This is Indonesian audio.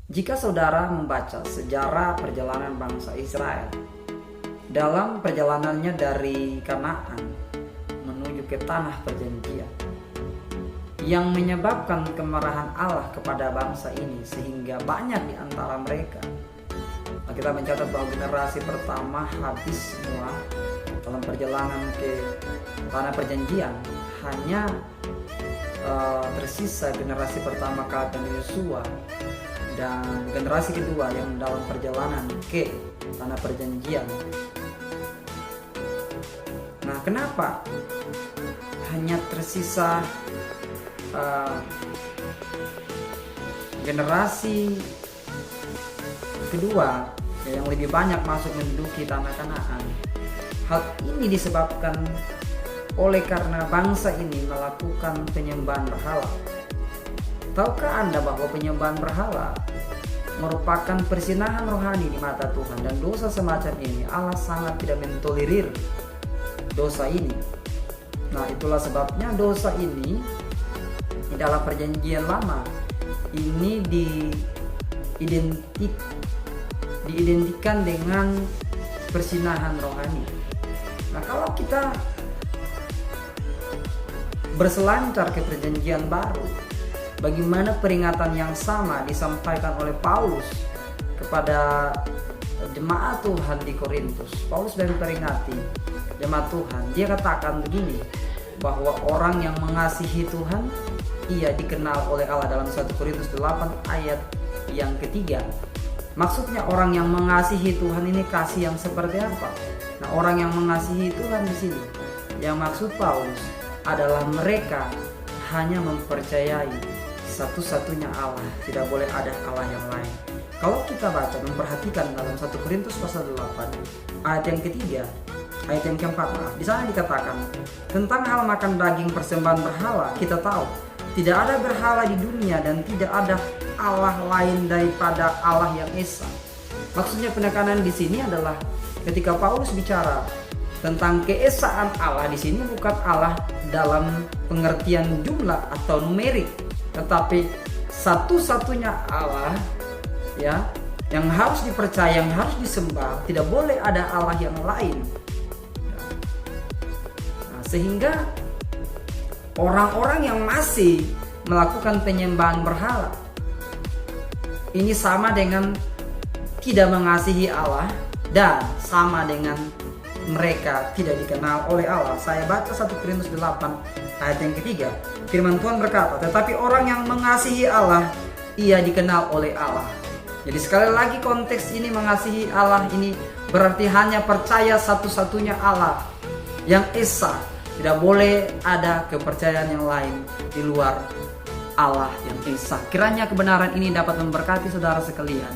Jika saudara membaca sejarah perjalanan bangsa Israel dalam perjalanannya dari Kanaan menuju ke tanah perjanjian, yang menyebabkan kemarahan Allah kepada bangsa ini sehingga banyak di antara mereka, kita mencatat bahwa generasi pertama habis semua dalam perjalanan ke tanah perjanjian. Hanya tersisa generasi pertama Kaleb dan Yosua dan generasi kedua yang dalam perjalanan ke tanah perjanjian. Nah, kenapa hanya tersisa generasi kedua yang lebih banyak masuk menduduki tanah Kanaan? Hal ini disebabkan oleh karena bangsa ini melakukan penyembahan berhala. Tahukah Anda bahwa penyembahan berhala merupakan persinahan rohani di mata Tuhan, dan dosa semacam ini Allah sangat tidak mentolerir dosa ini. Nah, itulah sebabnya dosa ini di dalam perjanjian lama ini diidentikan dengan persinahan rohani. Nah, kalau kita berselancar ke perjanjian baru, bagaimana peringatan yang sama disampaikan oleh Paulus kepada jemaat Tuhan di Korintus. Paulus memperingati jemaat Tuhan. Dia katakan begini, bahwa orang yang mengasihi Tuhan, ia dikenal oleh Allah dalam 1 Korintus 8 ayat yang ketiga. Maksudnya orang yang mengasihi Tuhan ini kasih yang seperti apa? Nah, orang yang mengasihi Tuhan di sini, yang maksud Paulus adalah mereka hanya mempercayai satu-satunya Allah, tidak boleh ada Allah yang lain. Kalau kita baca memperhatikan dalam 1 Korintus pasal 8 ayat yang ketiga, ayat yang keempat, di sana dikatakan tentang hal makan daging persembahan berhala. Kita tahu tidak ada berhala di dunia dan tidak ada Allah lain daripada Allah yang esa. Maksudnya penekanan di sini adalah ketika Paulus bicara tentang keesaan Allah, di sini bukan Allah dalam pengertian jumlah atau numerik, tetapi satu-satunya Allah ya, yang harus dipercaya, yang harus disembah, tidak boleh ada Allah yang lain. Nah, sehingga orang-orang yang masih melakukan penyembahan berhala ini sama dengan tidak mengasihi Allah dan sama dengan mereka tidak dikenal oleh Allah. Saya baca 1 Korintus 8 ayat yang ketiga. Firman Tuhan berkata, tetapi orang yang mengasihi Allah, ia dikenal oleh Allah. Jadi sekali lagi konteks ini mengasihi Allah ini berarti hanya percaya satu-satunya Allah yang esa. Tidak boleh ada kepercayaan yang lain di luar Allah yang esa. Kiranya kebenaran ini dapat memberkati saudara sekalian.